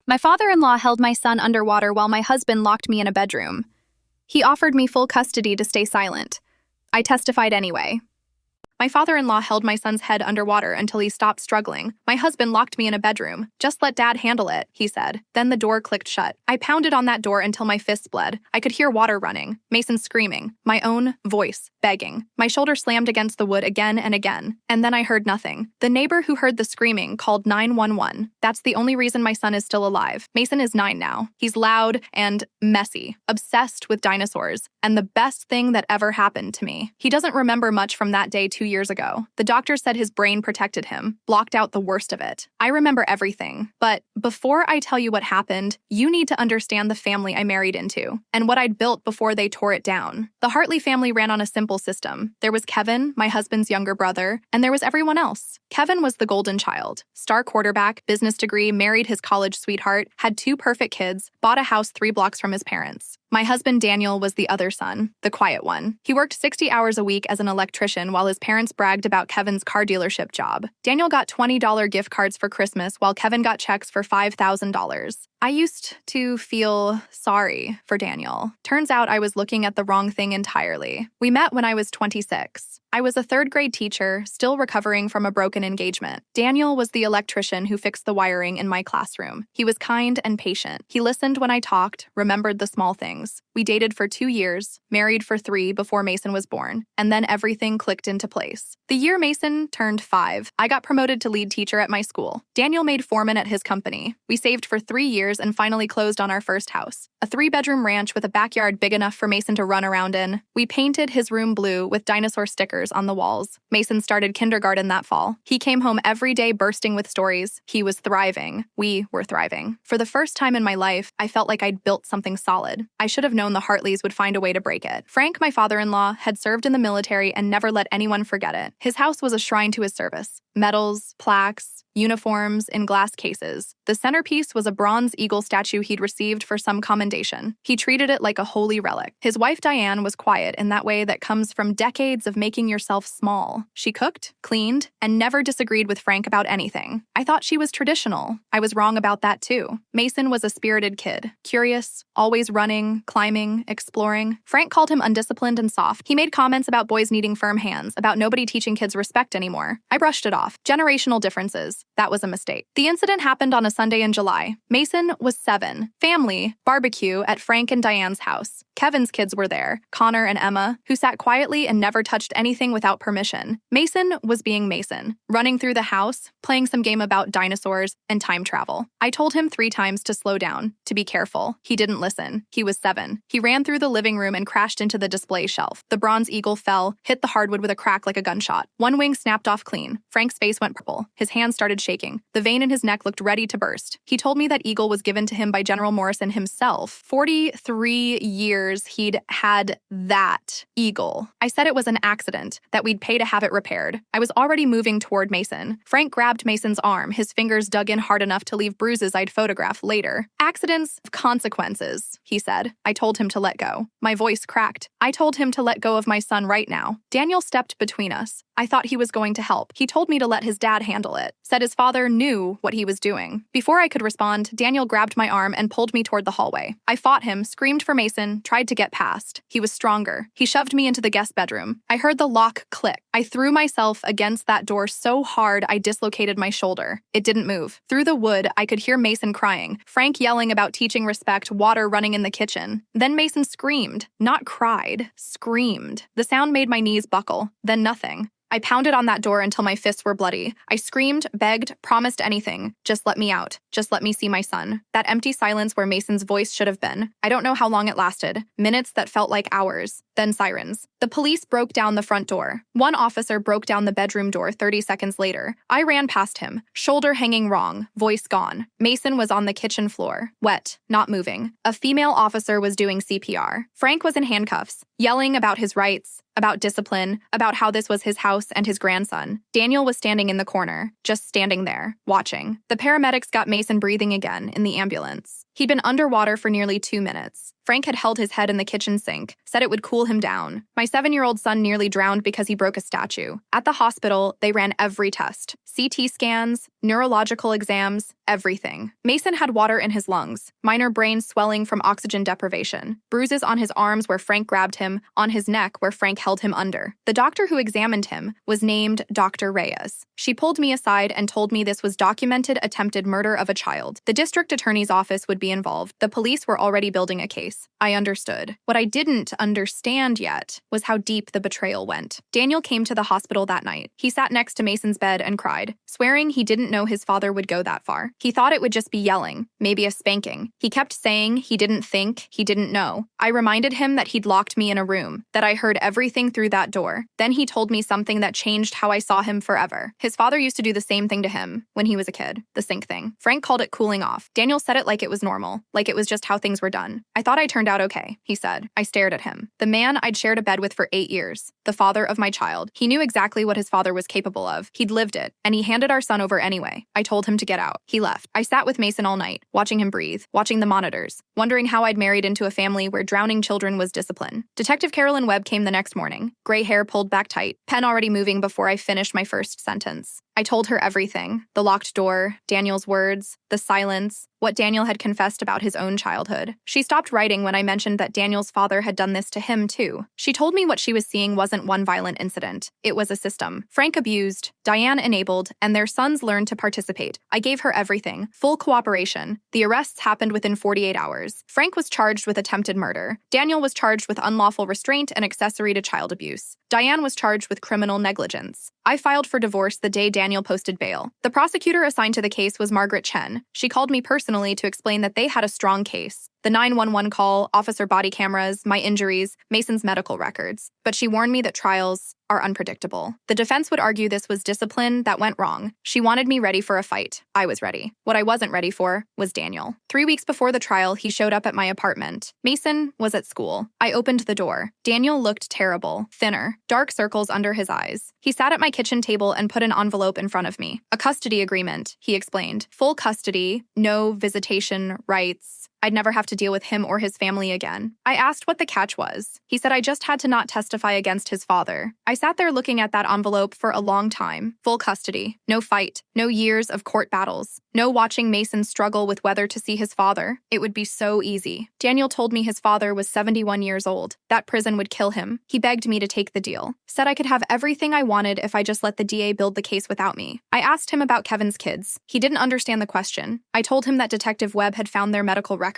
My father-in-law held my son underwater while my husband locked me in a bedroom. He offered me full custody to stay silent. I testified anyway. My father-in-law held my son's head underwater until he stopped struggling. My husband locked me in a bedroom. Just let Dad handle it, he said. Then the door clicked shut. I pounded on that door until my fists bled. I could hear water running, Mason screaming, my own voice begging. My shoulder slammed against the wood again and again, and then I heard nothing. The neighbor who heard the screaming called 911. That's the only reason my son is still alive. Mason is 9 now. He's loud and messy, obsessed with dinosaurs, and the best thing that ever happened to me. He doesn't remember much from that day 2 years ago. The doctor said his brain protected him, blocked out the worst of it. I remember everything. But before I tell you what happened, you need to understand the family I married into and what I'd built before they tore it down. The Hartley family ran on a simple system. There was Kevin, my husband's younger brother, and there was everyone else. Kevin was the golden child. Star quarterback, business degree, married his college sweetheart, had 2 perfect kids, bought a house 3 blocks from his parents. My husband Daniel was the other son, the quiet one. He worked 60 hours a week as an electrician while his parents bragged about Kevin's car dealership job. Daniel got $20 gift cards for Christmas while Kevin got checks for $5,000. I used to feel sorry for Daniel. Turns out I was looking at the wrong thing entirely. We met when I was 26. I was a 3rd grade teacher, still recovering from a broken engagement. Daniel was the electrician who fixed the wiring in my classroom. He was kind and patient. He listened when I talked, remembered the small things. We dated for 2 years, married for 3 before Mason was born, and then everything clicked into place. The year Mason turned 5, I got promoted to lead teacher at my school. Daniel made foreman at his company. We saved for 3 years and finally closed on our first house, a 3-bedroom ranch with a backyard big enough for Mason to run around in. We painted his room blue with dinosaur stickers on the walls. Mason started kindergarten that fall. He came home every day bursting with stories. He was thriving. We were thriving. For the first time in my life, I felt like I'd built something solid. I should have known the Hartleys would find a way to break it. Frank, my father-in-law, had served in the military and never let anyone forget it. His house was a shrine to his service. Medals, plaques, uniforms in glass cases. The centerpiece was a bronze eagle statue he'd received for some commendation. He treated it like a holy relic. His wife Diane was quiet in that way that comes from decades of making yourself small. She cooked, cleaned, and never disagreed with Frank about anything. I thought she was traditional. I was wrong about that too. Mason was a spirited kid, curious, always running, climbing, exploring. Frank called him undisciplined and soft. He made comments about boys needing firm hands, about nobody teaching kids respect anymore. I brushed it off. Generational differences. That was a mistake. The incident happened on a Sunday in July. Mason was 7. Family, barbecue at Frank and Diane's house. Kevin's kids were there, Connor and Emma, who sat quietly and never touched anything without permission. Mason was being Mason, running through the house, playing some game about dinosaurs and time travel. I told him 3 times to slow down, to be careful. He didn't listen. He was 7. He ran through the living room and crashed into the display shelf. The bronze eagle fell, hit the hardwood with a crack like a gunshot. One wing snapped off clean. Frank's face went purple. His hands started shaking. The vein in his neck looked ready to burst. He told me that eagle was given to him by General Morrison himself. 43 years he'd had that eagle. I said it was an accident, that we'd pay to have it repaired. I was already moving toward Mason. Frank grabbed Mason's arm, his fingers dug in hard enough to leave bruises I'd photograph later. Accidents have consequences, he said. I told him to let go. My voice cracked. I told him to let go of my son right now. Daniel stepped between us. I thought he was going to help. He told me to let his dad handle it, said his father knew what he was doing. Before I could respond, Daniel grabbed my arm and pulled me toward the hallway. I fought him, screamed for Mason, tried to get past. He was stronger. He shoved me into the guest bedroom. I heard the lock click. I threw myself against that door so hard I dislocated my shoulder. It didn't move. Through the wood, I could hear Mason crying, Frank yelling about teaching respect, water running in the kitchen. Then Mason screamed. Not cried, screamed. The sound made my knees buckle, then nothing. I pounded on that door until my fists were bloody. I screamed, begged, promised anything. Just let me out. Just let me see my son. That empty silence where Mason's voice should have been. I don't know how long it lasted. Minutes that felt like hours. Then sirens. The police broke down the front door. One officer broke down the bedroom door 30 seconds later. I ran past him, shoulder hanging wrong, voice gone. Mason was on the kitchen floor, wet, not moving. A female officer was doing CPR. Frank was in handcuffs, yelling about his rights, about discipline, about how this was his house and his grandson. Daniel was standing in the corner, just standing there, watching. The paramedics got Mason breathing again in the ambulance. He'd been underwater for nearly 2 minutes. Frank had held his head in the kitchen sink, said it would cool him down. My 7-year-old son nearly drowned because he broke a statue. At the hospital, they ran every test. CT scans, neurological exams, everything. Mason had water in his lungs, minor brain swelling from oxygen deprivation, bruises on his arms where Frank grabbed him, on his neck where Frank held him under. The doctor who examined him was named Dr. Reyes. She pulled me aside and told me this was documented attempted murder of a child. The district attorney's office would be involved. The police were already building a case. I understood. What I didn't understand yet was how deep the betrayal went. Daniel came to the hospital that night. He sat next to Mason's bed and cried, swearing he didn't know his father would go that far. He thought it would just be yelling, maybe a spanking. He kept saying he didn't think, he didn't know. I reminded him that he'd locked me in a room, that I heard everything through that door. Then he told me something that changed how I saw him forever. His father used to do the same thing to him when he was a kid, the sink thing. Frank called it cooling off. Daniel said it like it was normal, like it was just how things were done. I thought I turned out okay, he said. I stared at him. The man I'd shared a bed with for 8 years, the father of my child. He knew exactly what his father was capable of. He'd lived it, and he handed our son over anyway. I told him to get out. He left. I sat with Mason all night, watching him breathe, watching the monitors, wondering how I'd married into a family where drowning children was discipline. Detective Carolyn Webb came the next morning, gray hair pulled back tight, pen already moving before I finished my first sentence. I told her everything, the locked door, Daniel's words, the silence, what Daniel had confessed about his own childhood. She stopped writing when I mentioned that Daniel's father had done this to him too. She told me what she was seeing wasn't one violent incident. It was a system. Frank abused, Diane enabled, and their sons learned to participate. I gave her everything, full cooperation. The arrests happened within 48 hours. Frank was charged with attempted murder. Daniel was charged with unlawful restraint and accessory to child abuse. Diane was charged with criminal negligence. I filed for divorce the day Daniel posted bail. The prosecutor assigned to the case was Margaret Chen. She called me personally to explain that they had a strong case. The 911 call, officer body cameras, my injuries, Mason's medical records. But she warned me that trials are unpredictable. The defense would argue this was discipline that went wrong. She wanted me ready for a fight. I was ready. What I wasn't ready for was Daniel. 3 weeks before the trial, he showed up at my apartment. Mason was at school. I opened the door. Daniel looked terrible, thinner, dark circles under his eyes. He sat at my kitchen table and put an envelope in front of me. A custody agreement, he explained. Full custody, no visitation rights. I'd never have to deal with him or his family again. I asked what the catch was. He said I just had to not testify against his father. I sat there looking at that envelope for a long time. Full custody, no fight, no years of court battles, no watching Mason struggle with whether to see his father. It would be so easy. Daniel told me his father was 71 years old. That prison would kill him. He begged me to take the deal. Said I could have everything I wanted if I just let the DA build the case without me. I asked him about Kevin's kids. He didn't understand the question. I told him that Detective Webb had found their medical records.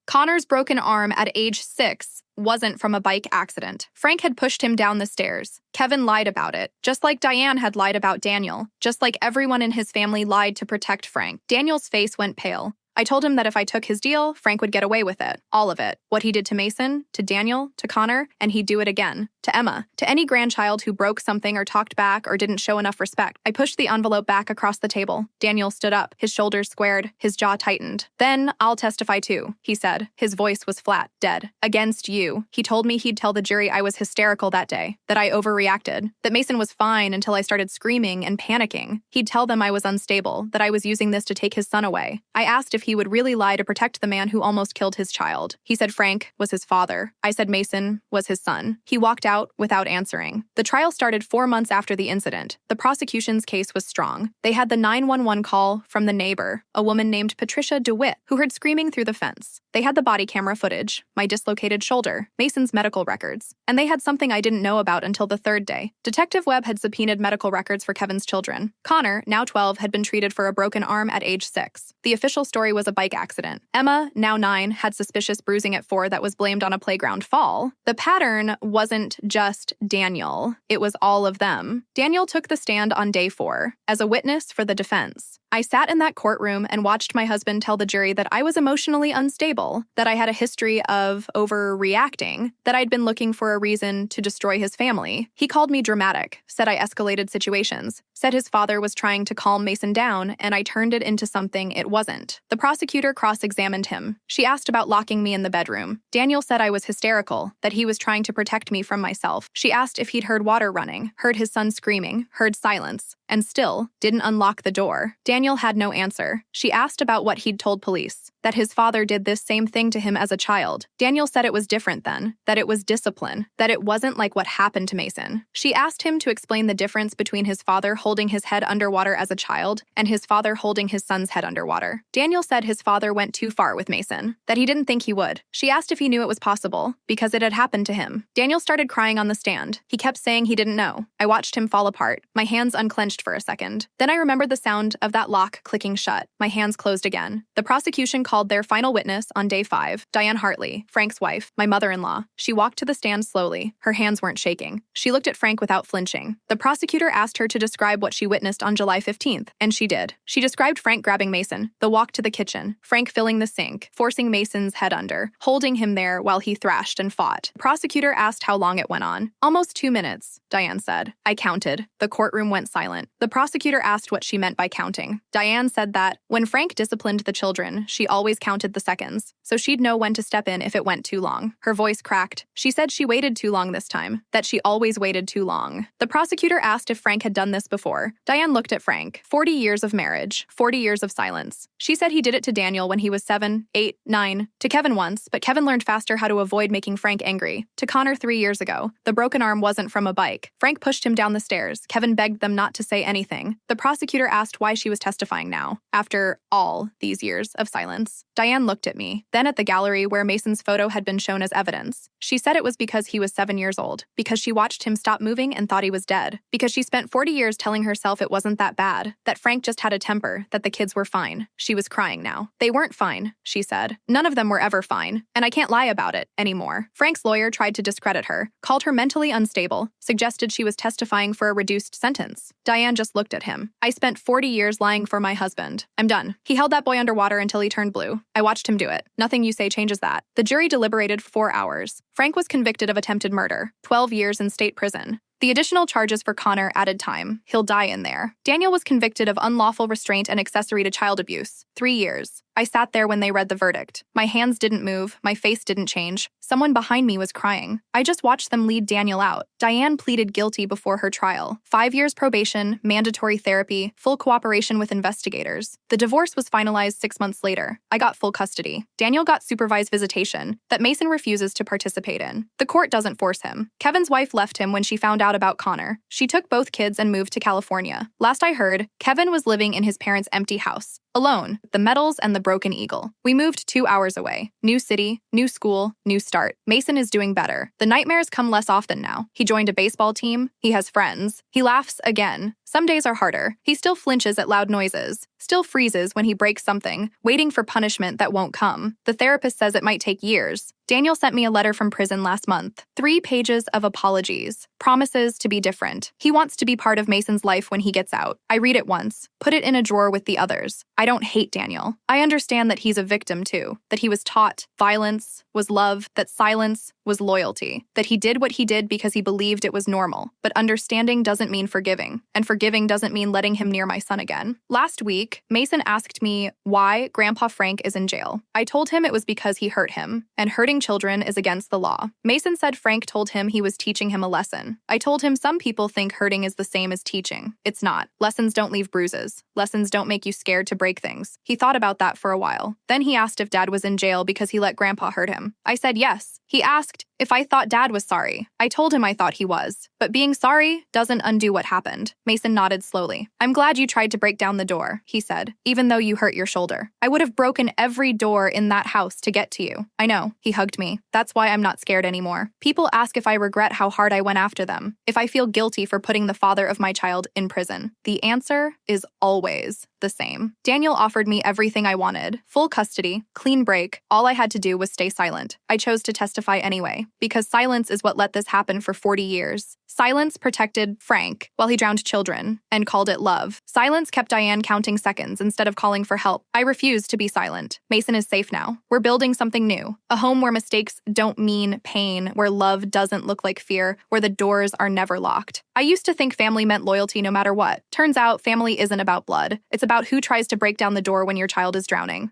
Connor's broken arm at age 6 wasn't from a bike accident. Frank had pushed him down the stairs. Kevin lied about it, just like Diane had lied about Daniel, just like everyone in his family lied to protect Frank. Daniel's face went pale. I told him that if I took his deal, Frank would get away with it. All of it. What he did to Mason, to Daniel, to Connor, and he'd do it again. To Emma. To any grandchild who broke something or talked back or didn't show enough respect. I pushed the envelope back across the table. Daniel stood up, his shoulders squared, his jaw tightened. Then I'll testify too, he said. His voice was flat, dead. Against you. He told me he'd tell the jury I was hysterical that day, that I overreacted, that Mason was fine until I started screaming and panicking. He'd tell them I was unstable, that I was using this to take his son away. I asked if he would really lie to protect the man who almost killed his child. He said Frank was his father. I said Mason was his son. He walked out without answering. The trial started 4 months after the incident. The prosecution's case was strong. They had the 911 call from the neighbor, a woman named Patricia DeWitt, who heard screaming through the fence. They had the body camera footage, my dislocated shoulder, Mason's medical records, and they had something I didn't know about until the 3rd day. Detective Webb had subpoenaed medical records for Kevin's children. Connor, now 12, had been treated for a broken arm at age 6. The official story was a bike accident. Emma, now 9, had suspicious bruising at 4 that was blamed on a playground fall. The pattern wasn't just Daniel. It was all of them. Daniel took the stand on day 4 as a witness for the defense. I sat in that courtroom and watched my husband tell the jury that I was emotionally unstable, that I had a history of overreacting, that I'd been looking for a reason to destroy his family. He called me dramatic, said I escalated situations, said his father was trying to calm Mason down, and I turned it into something it wasn't. The prosecutor cross-examined him. She asked about locking me in the bedroom. Daniel said I was hysterical, that he was trying to protect me from myself. She asked if he'd heard water running, heard his son screaming, heard silence. and still didn't unlock the door. Daniel had no answer. She asked about what he'd told police, that his father did this same thing to him as a child. Daniel said it was different then, that it was discipline, that it wasn't like what happened to Mason. She asked him to explain the difference between his father holding his head underwater as a child and his father holding his son's head underwater. Daniel said his father went too far with Mason, that he didn't think he would. She asked if he knew it was possible, because it had happened to him. Daniel started crying on the stand. He kept saying he didn't know. I watched him fall apart. My hands unclenched for a second. Then I remembered the sound of that lock clicking shut. My hands closed again. The prosecution called their final witness on day 5, Diane Hartley, Frank's wife, my mother-in-law. She walked to the stand slowly. Her hands weren't shaking. She looked at Frank without flinching. The prosecutor asked her to describe what she witnessed on July 15th, and she did. She described Frank grabbing Mason, the walk to the kitchen, Frank filling the sink, forcing Mason's head under, holding him there while he thrashed and fought. The prosecutor asked how long it went on. Almost 2 minutes, Diane said. I counted. The courtroom went silent. The prosecutor asked what she meant by counting. Diane said that when Frank disciplined the children, she always counted the seconds, so she'd know when to step in if it went too long. Her voice cracked. She said she waited too long this time, that she always waited too long. The prosecutor asked if Frank had done this before. Diane looked at Frank. 40 years of marriage, 40 years of silence. She said he did it to Daniel when he was 7, 8, 9, to Kevin once, but Kevin learned faster how to avoid making Frank angry. To Connor 3 years ago. The broken arm wasn't from a bike. Frank pushed him down the stairs. Kevin begged them not to say anything. The prosecutor asked why she was testifying now, after all these years of silence. Diane looked at me, then at the gallery where Mason's photo had been shown as evidence. She said it was because he was 7 years old, because she watched him stop moving and thought he was dead, because she spent 40 years telling herself it wasn't that bad, that Frank just had a temper, that the kids were fine. She was crying now. They weren't fine, she said. None of them were ever fine, and I can't lie about it anymore. Frank's lawyer tried to discredit her, called her mentally unstable, suggested she was testifying for a reduced sentence. Diane just looked at him. I spent 40 years lying for my husband. I'm done. He held that boy underwater until he turned blue. I watched him do it. Nothing you say changes that. The jury deliberated for 4 hours. Frank was convicted of attempted murder, 12 years in state prison. The additional charges for Connor added time. He'll die in there. Daniel was convicted of unlawful restraint and accessory to child abuse, 3 years. I sat there when they read the verdict. My hands didn't move, my face didn't change. Someone behind me was crying. I just watched them lead Daniel out. Diane pleaded guilty before her trial. 5 years probation, mandatory therapy, full cooperation with investigators. The divorce was finalized 6 months later. I got full custody. Daniel got supervised visitation that Mason refuses to participate in. The court doesn't force him. Kevin's wife left him when she found out about Connor. She took both kids and moved to California. Last I heard, Kevin was living in his parents' empty house, alone, the medals and the broken eagle. We moved 2 hours away. New city, new school, new start. Mason is doing better. The nightmares come less often now. He joined a baseball team. He has friends. He laughs again. Some days are harder. He still flinches at loud noises, still freezes when he breaks something, waiting for punishment that won't come. The therapist says it might take years. Daniel sent me a letter from prison last month. 3 pages of apologies, promises to be different. He wants to be part of Mason's life when he gets out. I read it once, put it in a drawer with the others. I don't hate Daniel. I understand that he's a victim too, that he was taught violence was love, that silence was loyalty, that he did what he did because he believed it was normal. But understanding doesn't mean forgiving, and forgiving doesn't mean letting him near my son again. Last week, Mason asked me why Grandpa Frank is in jail. I told him it was because he hurt him, and hurting children is against the law. Mason said Frank told him he was teaching him a lesson. I told him some people think hurting is the same as teaching. It's not. Lessons don't leave bruises. Lessons don't make you scared to break things. He thought about that for a while. Then he asked if Dad was in jail because he let Grandpa hurt him. I said yes. He asked if I thought Dad was sorry. I told him I thought he was. But being sorry doesn't undo what happened. Mason nodded slowly. I'm glad you tried to break down the door, he said, even though you hurt your shoulder. I would have broken every door in that house to get to you. I know, he hugged me. That's why I'm not scared anymore. People ask if I regret how hard I went after them, if I feel guilty for putting the father of my child in prison. The answer is always the same. Daniel offered me everything I wanted. Full custody, clean break. All I had to do was stay silent. I chose to testify anyway, because silence is what let this happen for 40 years. Silence protected Frank while he drowned children and called it love. Silence kept Diane counting seconds instead of calling for help. I refused to be silent. Mason is safe now. We're building something new. A home where mistakes don't mean pain, where love doesn't look like fear, where the doors are never locked. I used to think family meant loyalty no matter what. Turns out family isn't about blood. It's about who tries to break down the door when your child is drowning.